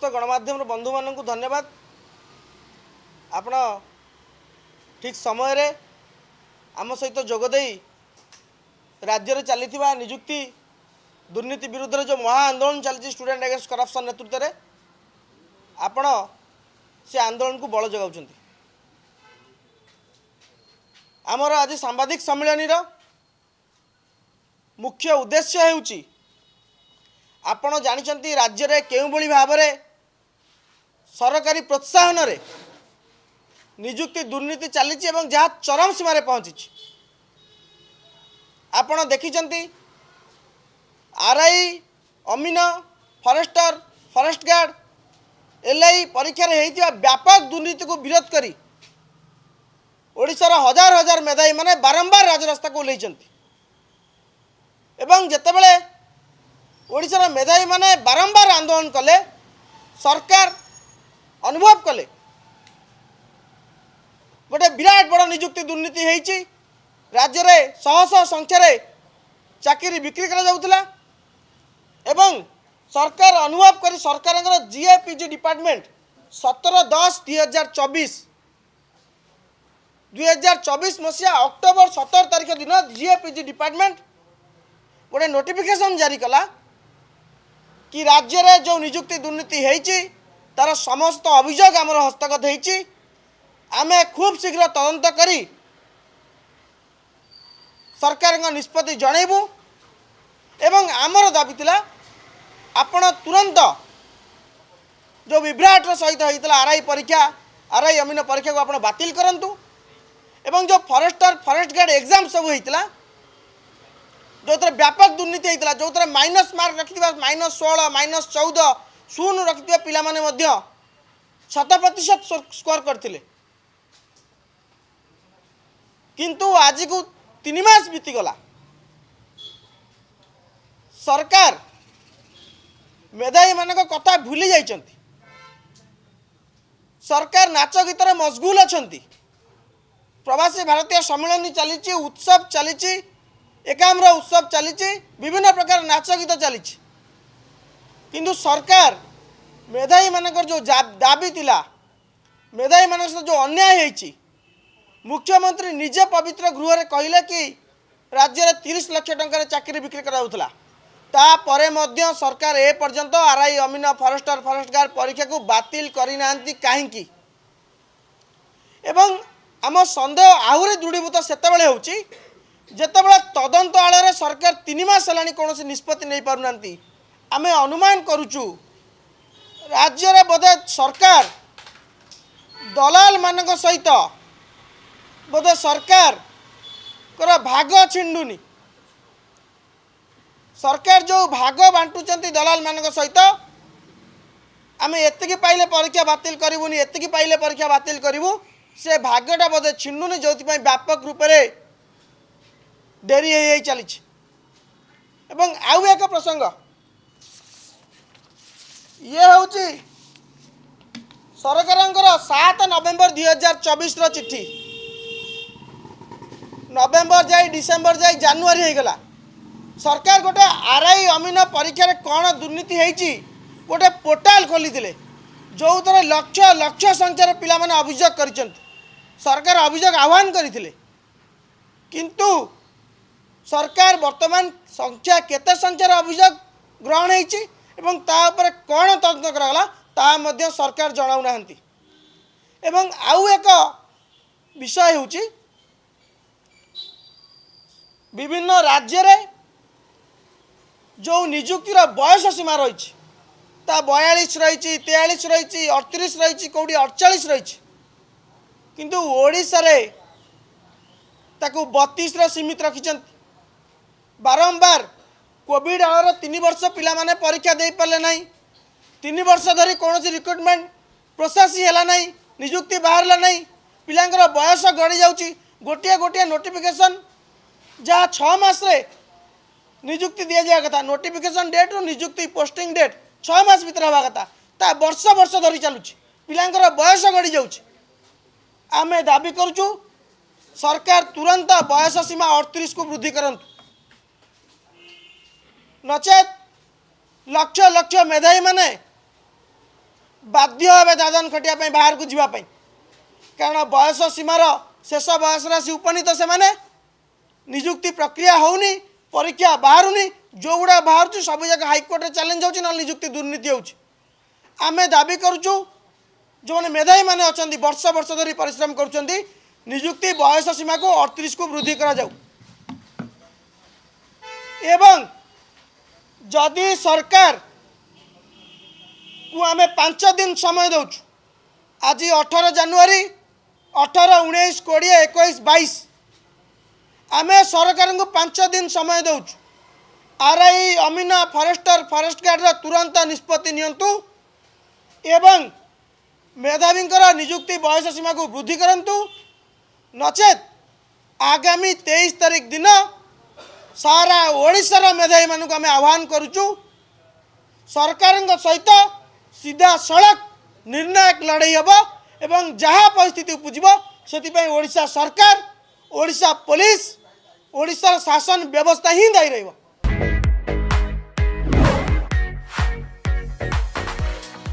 समस्त गणमाध्यम बंधु मान धन्यवाद। आपण ठीक समय रे आम सहित जोगदे राज्य में चली निजुक्ति दुर्नीति विरुद्ध जो महा आंदोलन चली स्टूडेंट अगेंस्ट करप्शन नेतृत्व में आपण से आंदोलन को बल जगाउं। आमर आज सांबादिक सम्मेलन मुख्य उद्देश्य होउची आपण जानिचंती राज्य रे केउ बळी भाव रे सरकारी प्रोत्साहन रे निजुक्ति दुर्नीति चली एवं जहाँ चरम सीमार पहुँची। आपण देखिचंती आरआई अमीन फॉरेस्टर फॉरेस्ट गार्ड एलआई परीक्षा होइतिबा व्यापक दुर्नीति को विरोध करी ओडिशार हजार हजार मेधावी माने बारंबार राजरास्ता को ओह्लैचंती एवं जेतेबेले ओडिशार मेधावी माने बारंबार आंदोलन कले सरकार अनुभव कले गोटे विराट बड़ निजुक्ति दुर्नीति होइची। राज्य में शह शह संख्यार चाकरी बिक्री करा जाउथला एवं सरकार अनुभव करी सरकार जीएपीजी डिपार्टमेंट 17/10/2024 मसीहा अक्टोबर 17 तारीख दिन जीएपीजी डिपार्टमेंट गोटे नोटिफिकेशन जारी कला कि राज्य में जो निजुक्ति दुर्नीति होइची तार समस्त अभियोग आमर हस्तगत होइची। आमे खूब शीघ्र तदंत करी सरकार निष्पत्ति जनइबू एवं आमर दाबी थिला आपण तुरंत जो विभ्राट सहित होता आरआई परीक्षा आरआई अमीन परीक्षा को आपण बातिल करंतु एवं जो फॉरेस्टर फॉरेस्ट गार्ड एग्जाम सब होता जो थे व्यापक दुर्नीति होता जो थे माइनस मार्क रखि -16 -14 शून्य रखि पिला माने मध्य 100% स्कोर करथिले किंतु आज को 3 मास बीतीगला सरकार मेधावी मान कथा भूली जाइछंती। सरकार नाच गीतर मशगुल अछंती। प्रवासी भारतीय सम्मेलन चली उत्सव चली एकाम्र उत्सव चली विभिन्न प्रकार नाच गीत चली किंतु सरकार मेधावी मानकर जो दाबी थिला मेधावी मान जो अन्याय होइची मुख्यमंत्री निजे पवित्र गृह रे कहले कि राज्य में 30 लाख टंकार चाकरी बिक्री कराउथला तापरे मध्य सरकार ए पर्यंत आरआई अमीन फॉरेस्टर फॉरेस्ट गार्ड परीक्षा को बातिल करिना कहीं एवं आम सन्देह आहुरी दृढ़ीभूत सेतबेले होउची जेतेबेले तदंत आଳରେ सरकार 3 मास हेलानी कौन निष्पत्ति नहीं पारुना आमे अनुमान करुचु राज्य रे बोधे सरकार दलाल मानक सहित बोधे सरकार कर भाग छिंडुनी सरकार जो भाग बांटुचंती दलाल मानक सहित आमे एतिकी पाइले परीक्षा बातिल करिवुनी एतिकी पाइले परीक्षा बातिल करिवु से भाग्यटा बोधे छिंडुनी जोथि व्यापक रूप से डेरी हो चली एवं आउ एक प्रसंग ये हूँ सरकार 7 नवेम्बर 2024 चिट्ठी नवेम्बर जाए डिसेम्बर जाए जानुआरी हो गला सरकार गोटे आरआई अमीन परीक्षा कौन दुर्नीति होती गोटे पोर्टाल खोली जो थे लक्ष लक्ष संख्यार पिला माने अभियोग कर सरकार अभियोग आह्वान करते किंतु सरकार वर्तमान संख्या केते संख्यार अभियोग ग्रहण होती एवं तापर कौन तदंत करागला ता मध्य सरकार जनाऊ नाहंती एवं आउ एक विषय होची विभिन्न राज्य रे जो निजुक्तिर बयस सीमा रही 42 रही 43 रही 38 रही कौटी 48 रही किंतु ओडिशा रे ताकू 32 रे सीमित रखिछंती। बारंबार कोविड आवर 3 वर्ष पिला माने परीक्षा दे पाले नहीं 3 वर्ष धरी कौन रिक्रुटमेंट प्रोसेस है नहीं निजुक्ति बाहर नहीं पिलांकर बयस गड़ी जाउची गोटे गोटे नोटिफिकेशन जहाँ 6 मास रे निजुक्ति दि जाए कथा नोटिफिकेशन डेट निजुक्ति पोस्टिंग डेट 6 मास भीतर हवा कथा ता वर्ष वर्ष धरी चलुची पिलांकर बयस गड़ी जाउची। आमे दाबी करूचु सरकार तुरंत बयस सीमा 38 को वृद्धि करंतु नचेत लक्ष लक्ष मेधावी माने बाध्य हे दादन खटिया बाहर को जीवाई कारण बयस सीमार शेष बयस आसी उपनीत से माने निजुक्ति प्रक्रिया होनी परीक्षा बाहरुनी जो गुड़ा बाहर सब जगह हाइकोर्ट चैलेंज हो निजुक्ति दुर्नीति होमें दाबी करुचु जो मैंने मेधावी मैंने अच्छा वर्ष वर्ष धरी परिश्रम कर निजुक्ति बयस सीमा को 38 को वृद्धि करा जाऊ एवं जदि सरकार को आम 5 दिन समय दौर आज 18 जनवरी 18, 19, 20, 21, 22 आम सरकार को 5 दिन समय दौर RI Amina forester forest guard तुरंत निष्पत्ति नियंतु एवं मेधावी निजुक्ति बयस सीमा को वृद्धि करंतु नचेत आगामी 23 तारीख दिन सारा ओडिशार मेधावी मानक आम आह्वान करुचु सरकार सहित सीधा सड़क निर्णायक लड़ाई हम एवं जहाँ परिस्थिति उपजिब से ओडिशा सरकार ओडिशा पुलिस ओडिशार शासन व्यवस्था ही दायी रहिबो।